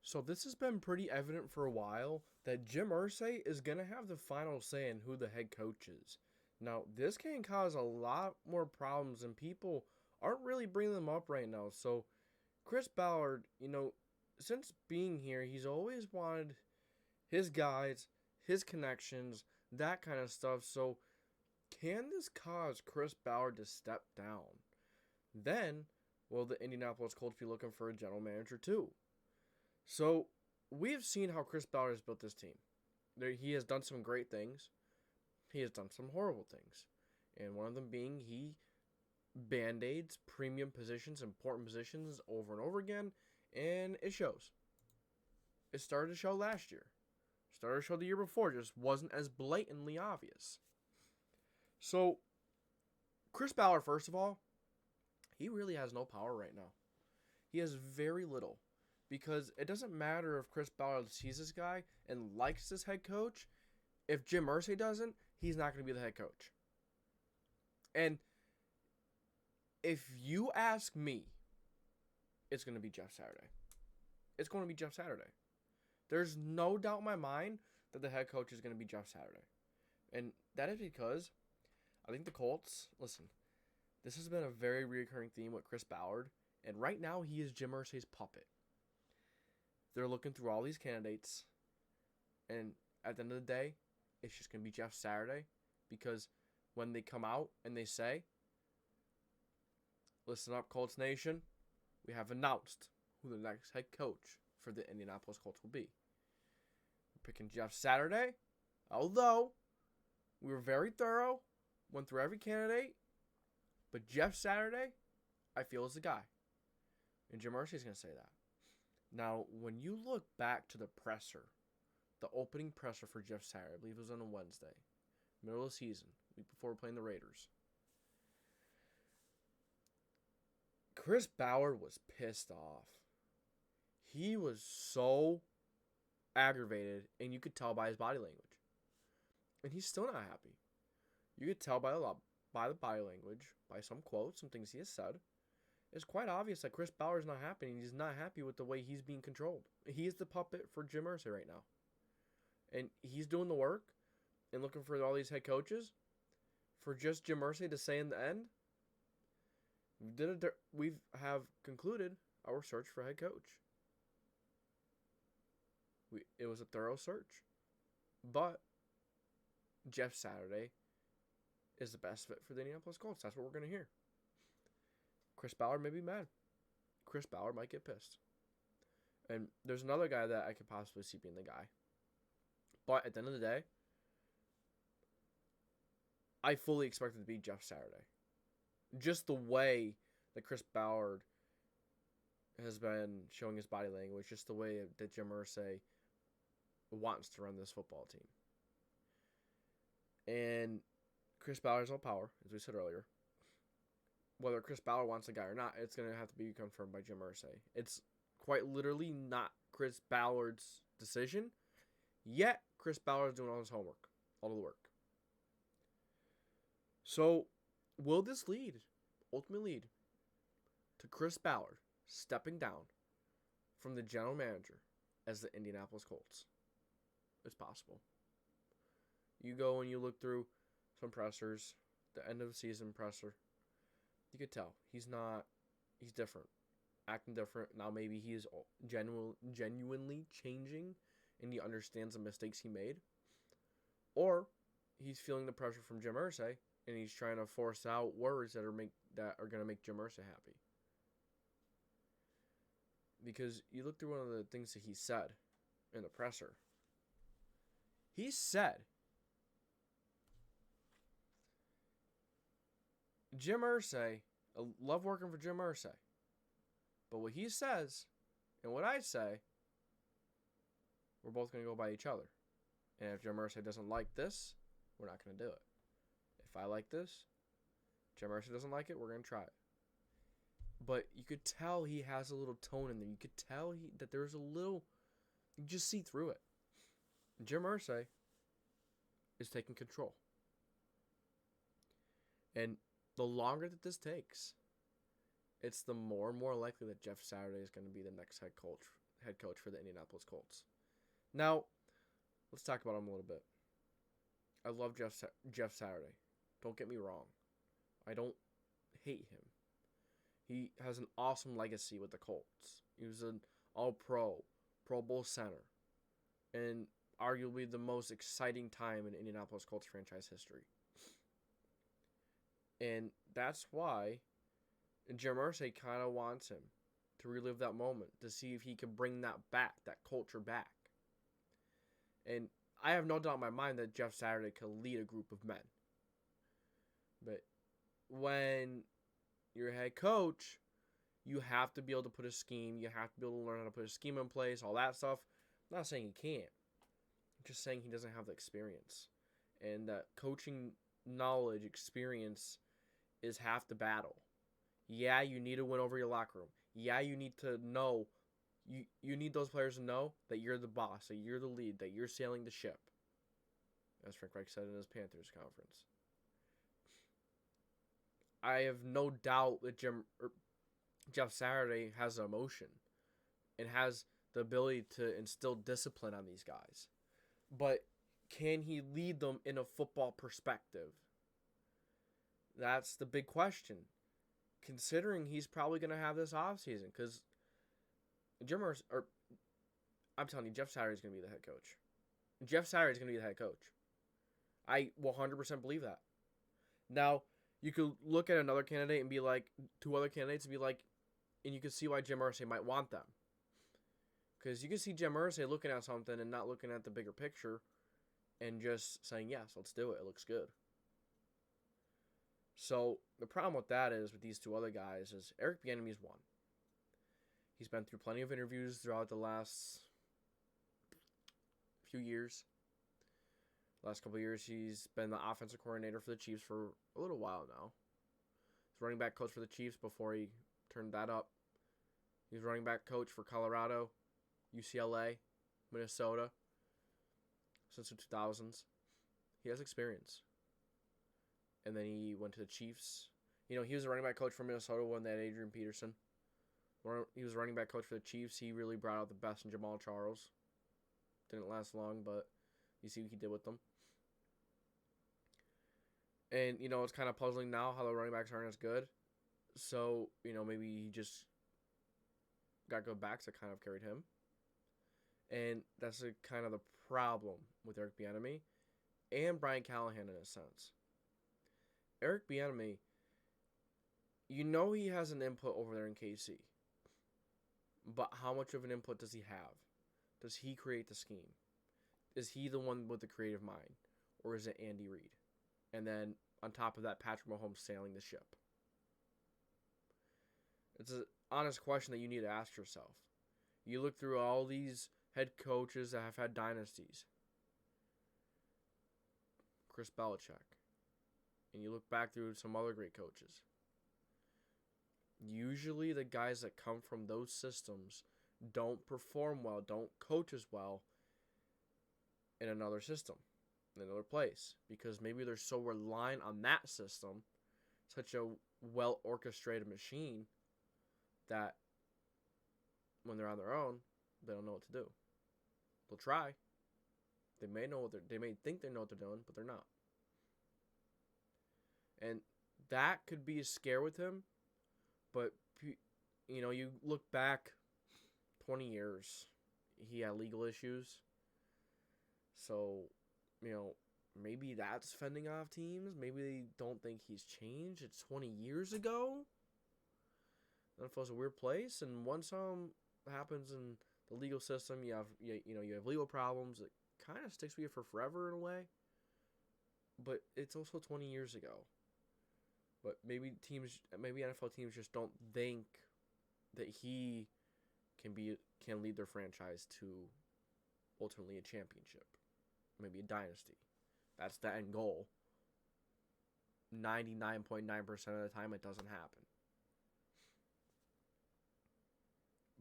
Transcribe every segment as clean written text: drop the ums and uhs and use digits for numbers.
So this has been pretty evident for a while that Jim Irsay is going to have the final say in who the head coach is. Now, this can cause a lot more problems, and people aren't really bringing them up right now. So, Chris Ballard, since being here, he's always wanted his guys, his connections, that kind of stuff. So, can this cause Chris Ballard to step down? Then, will the Indianapolis Colts be looking for a general manager too? So, we have seen how Chris Ballard has built this team. He has done some great things. He has done some horrible things. And one of them being he band-aids premium positions, important positions over and over again. And it shows. It started to show last year. Started to show the year before. Just wasn't as blatantly obvious. So, Chris Ballard, first of all, he really has no power right now. He has very little. Because it doesn't matter if Chris Ballard sees this guy and likes this head coach. If Jim Irsay doesn't, he's not going to be the head coach. And if you ask me, it's going to be Jeff Saturday. It's going to be Jeff Saturday. There's no doubt in my mind that the head coach is going to be Jeff Saturday. And that is because I think the Colts, listen, this has been a very recurring theme with Chris Ballard. And right now he is Jim Irsay's puppet. They're looking through all these candidates. And at the end of the day, it's just going to be Jeff Saturday. Because when they come out and they say, listen up, Colts Nation, we have announced who the next head coach for the Indianapolis Colts will be. We're picking Jeff Saturday. Although, we were very thorough, went through every candidate. But Jeff Saturday, I feel, is the guy. And Jim Irsay is going to say that. Now, when you look back to the presser, the opening presser for Jeff Saturday, I believe it was on a Wednesday, middle of the season, week before playing the Raiders. Chris Ballard was pissed off. He was so aggravated, and you could tell by his body language. And he's still not happy. You could tell by the body language, by some quotes, some things he has said. It's quite obvious that Chris Ballard's not happy, and he's not happy with the way he's being controlled. He is the puppet for Jim Irsay right now. And he's doing the work and looking for all these head coaches for just Jim Irsay to say in the end, we have concluded our search for head coach. It was a thorough search. But Jeff Saturday is the best fit for the Indianapolis Colts. That's what we're going to hear. Chris Ballard may be mad. Chris Ballard might get pissed. And there's another guy that I could possibly see being the guy. But at the end of the day, I fully expect it to be Jeff Saturday. Just the way that Chris Ballard has been showing his body language, just the way that Jim Irsay wants to run this football team. And Chris Ballard has no power, as we said earlier. Whether Chris Ballard wants the guy or not, it's going to have to be confirmed by Jim Irsay. It's quite literally not Chris Ballard's decision, yet Chris Ballard's doing all his homework, all the work. So, will this ultimately lead to Chris Ballard stepping down from the general manager as the Indianapolis Colts? It's possible. You go and you look through some pressers, the end of the season presser. You could tell he's different, acting different. Now maybe he is genuinely changing and he understands the mistakes he made. Or he's feeling the pressure from Jim Irsay and he's trying to force out words that are going to make Jim Irsay happy. Because you look through one of the things that he said in the presser. He said, Jim Irsay, I love working for Jim Irsay. But what he says and what I say, we're both going to go by each other. And if Jim Irsay doesn't like this, we're not going to do it. If I like this, Jim Irsay doesn't like it, we're going to try it. But you could tell he has a little tone in there. You could tell that there's a little, you just see through it. Jim Irsay is taking control. And the longer that this takes, it's the more and more likely that Jeff Saturday is going to be the next head coach head coach for the Indianapolis Colts. Now, let's talk about him a little bit. I love Jeff Saturday. Don't get me wrong. I don't hate him. He has an awesome legacy with the Colts. He was an All-Pro, Pro Bowl center, and arguably the most exciting time in Indianapolis Colts franchise history. And that's why Jim Irsay kind of wants him to relive that moment, to see if he can bring that back, that culture back. And I have no doubt in my mind that Jeff Saturday could lead a group of men. But when you're a head coach, you have to be able to put a scheme. You have to be able to learn how to put a scheme in place, all that stuff. I'm not saying he can't. I'm just saying he doesn't have the experience. And that coaching knowledge, experience is half the battle. Yeah, you need to win over your locker room. Yeah, you need to know. You need those players to know that you're the boss, that you're the lead, that you're sailing the ship. As Frank Reich said in his Panthers conference. I have no doubt that Jeff Saturday has emotion and has the ability to instill discipline on these guys. But can he lead them in a football perspective? That's the big question. Considering he's probably going to have this offseason, because I'm telling you, Jeff Saturday is going to be the head coach. Jeff Saturday is going to be the head coach. I 100% believe that. Now, you could look at another candidate and be like, two other candidates and be like, and you can see why Jim Irsay might want them. Because you can see Jim Irsay looking at something and not looking at the bigger picture and just saying, yes, let's do it. It looks good. So the problem with that is, with these two other guys, is Eric Bieniemy's one. He's been through plenty of interviews throughout the last few years. Last couple of years, he's been the offensive coordinator for the Chiefs for a little while now. He's running back coach for the Chiefs before he turned that up. He's running back coach for Colorado, UCLA, Minnesota since the 2000s. He has experience. And then he went to the Chiefs. You know, he was a running back coach for Minnesota when they had Adrian Peterson. He was a running back coach for the Chiefs. He really brought out the best in Jamal Charles. Didn't last long, but you see what he did with them. And, you know, it's kind of puzzling now how the running backs aren't as good. So, you know, maybe he just got good backs that kind of carried him. And that's kind of the problem with Eric Bieniemy and Brian Callahan in a sense. Eric Bieniemy, you know he has an input over there in KC. But how much of an input does he have? Does he create the scheme? Is he the one with the creative mind? Or is it Andy Reid? And then, on top of that, Patrick Mahomes sailing the ship. It's an honest question that you need to ask yourself. You look through all these head coaches that have had dynasties. Chris Belichick. And you look back through some other great coaches. Usually the guys that come from those systems don't perform well, don't coach as well in another system, in another place. Because maybe they're so reliant on that system, such a well-orchestrated machine, that when they're on their own, they don't know what to do. They'll try. They may think they know what they're doing, but they're not. And that could be a scare with him. But, you know, you look back 20 years, he had legal issues. So, you know, maybe that's fending off teams. Maybe they don't think he's changed. It's 20 years ago. NFL's a weird place. And once something happens in the legal system, you have legal problems. It kind of sticks with you for forever in a way. But it's also 20 years ago. But maybe NFL teams just don't think that he can lead their franchise to ultimately a championship, maybe a dynasty. That's the end goal. 99.9% of the time, it doesn't happen.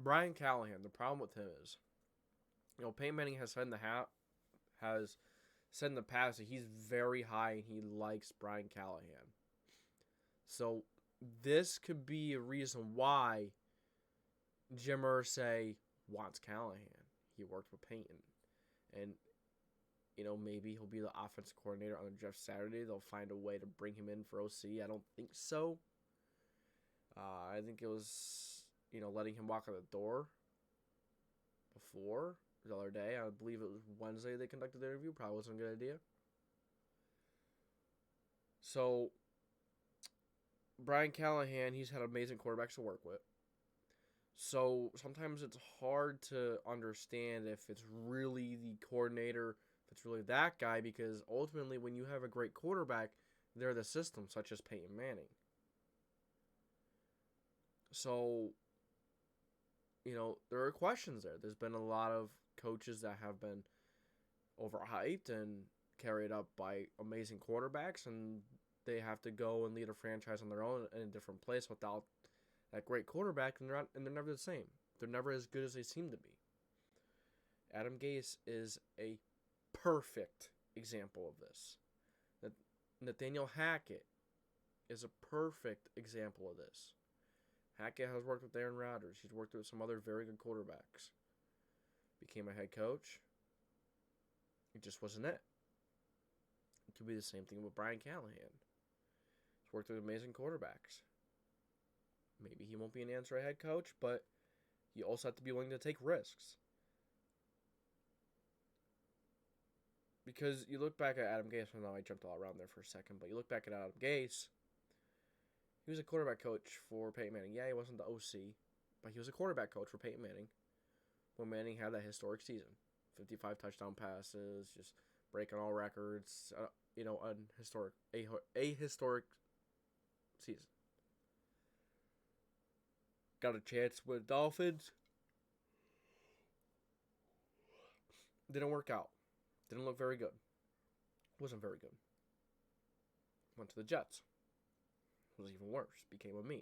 Brian Callahan, the problem with him is, you know, Peyton Manning has said in the past that he's very high and he likes Brian Callahan. So this could be a reason why Jim Irsay wants Callahan. He worked with Peyton. And, maybe he'll be the offensive coordinator on Jeff Saturday. They'll find a way to bring him in for OC. I don't think so. I think it was, letting him walk out the door before the other day. I believe it was Wednesday they conducted the interview. Probably wasn't a good idea. So, Brian Callahan, he's had amazing quarterbacks to work with. So, sometimes it's hard to understand if it's really the coordinator, if it's really that guy, because ultimately when you have a great quarterback, they're the system, such as Peyton Manning. So, there are questions there. There's been a lot of coaches that have been overhyped and carried up by amazing quarterbacks, and they have to go and lead a franchise on their own in a different place without that great quarterback, and they're never the same. They're never as good as they seem to be. Adam Gase is a perfect example of this. Nathaniel Hackett is a perfect example of this. Hackett has worked with Aaron Rodgers. He's worked with some other very good quarterbacks. Became a head coach. It just wasn't it. It could be the same thing with Brian Callahan. He's worked with amazing quarterbacks. Maybe he won't be an answer head coach, but you also have to be willing to take risks. Because you look back at Adam Gase, I know I jumped all around there for a second, but you look back at Adam Gase, he was a quarterback coach for Peyton Manning. Yeah, he wasn't the OC, but he was a quarterback coach for Peyton Manning when Manning had that historic season. 55 touchdown passes, just breaking all records, a historic season. Got a chance with Dolphins. Didn't work out. Didn't look very good. Wasn't very good. Went to the Jets. Was even worse. Became a meme.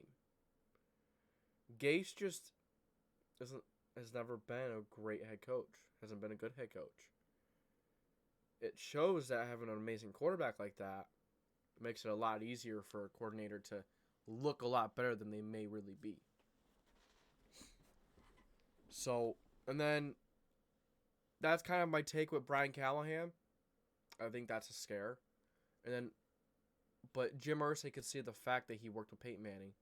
Gase just has never been a great head coach. Hasn't been a good head coach. It shows that having an amazing quarterback like that makes it a lot easier for a coordinator to look a lot better than they may really be. So, and then that's kind of my take with Brian Callahan. I think that's a scare. But Jim Irsay could see the fact that he worked with Peyton Manning.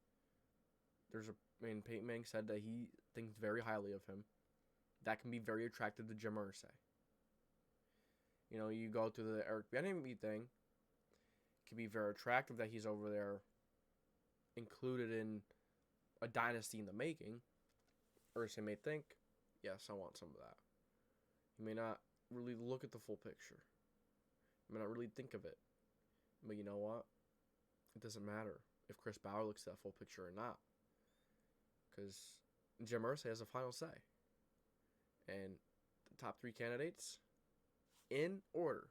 Peyton Manning said that he thinks very highly of him. That can be very attractive to Jim Irsay. You go through the Eric Bieniemy thing. It can be very attractive that he's over there included in a dynasty in the making. Irsay may think, yes, I want some of that. You may not really look at the full picture. You may not really think of it. But you know what? It doesn't matter if Chris Ballard looks at that full picture or not. Because Jim Irsay has a final say. And the top 3 candidates, in order.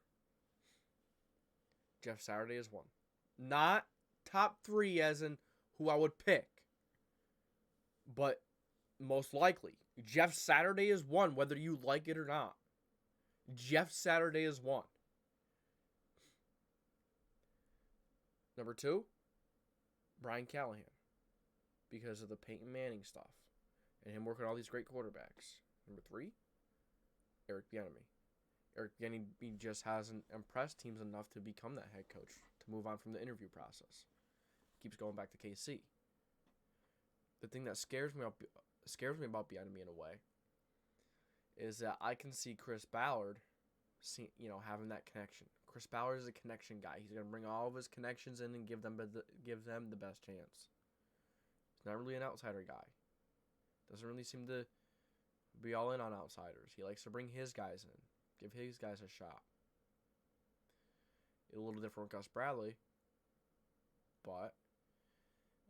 Jeff Saturday is 1. Not top 3 as in who I would pick. But most likely, Jeff Saturday is 1, whether you like it or not. Jeff Saturday is 1. Number 2, Brian Callahan. Because of the Peyton Manning stuff. And him working all these great quarterbacks. Number 3, Eric Bieniemy. Eric Bieniemy just hasn't impressed teams enough to become that head coach. To move on from the interview process. Keeps going back to KC. The thing that scares me about Bieniemy in a way is that I can see Chris Ballard having that connection. Chris Ballard is a connection guy. He's going to bring all of his connections in and give them the best chance. He's not really an outsider guy. Doesn't really seem to be all in on outsiders. He likes to bring his guys in. Give his guys a shot. A little different with Gus Bradley. But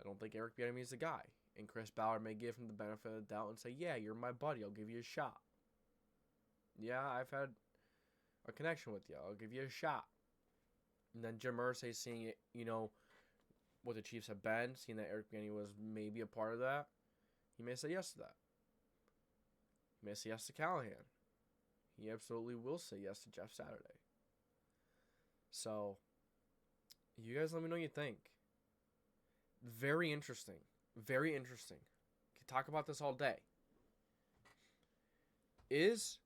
I don't think Eric Bieniemy is the guy. And Chris Ballard may give him the benefit of the doubt and say, yeah, you're my buddy. I'll give you a shot. Yeah, I've had a connection with you. I'll give you a shot. And then Jim Irsay seeing it, what the Chiefs have been, seeing that Eric Bieniemy was maybe a part of that, he may say yes to that. He may say yes to Callahan. He absolutely will say yes to Jeff Saturday. So, you guys let me know what you think. Very interesting. Very interesting. Could talk about this all day. Is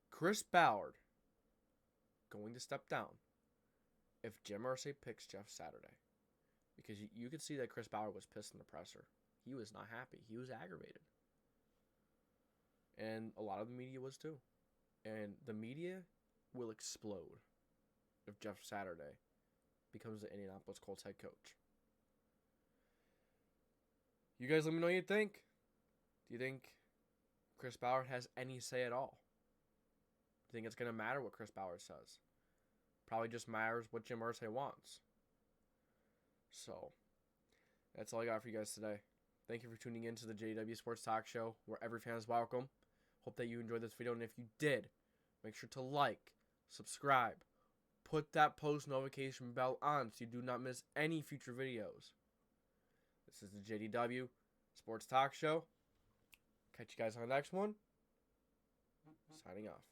Chris Ballard going to step down if Jim Irsay picks Jeff Saturday? Because you could see that Chris Ballard was pissed in the presser. He was not happy. He was aggravated. And a lot of the media was too. And the media will explode if Jeff Saturday becomes the Indianapolis Colts head coach. You guys let me know what you think. Do you think Chris Ballard has any say at all? Do you think it's going to matter what Chris Ballard says? Probably just matters what Jim Irsay wants. So, that's all I got for you guys today. Thank you for tuning in to the JDW Sports Talk Show, where every fan is welcome. Hope that you enjoyed this video, and if you did, make sure to like, subscribe, put that post notification bell on so you do not miss any future videos. This is the JDW Sports Talk Show. Catch you guys on the next one. Signing off.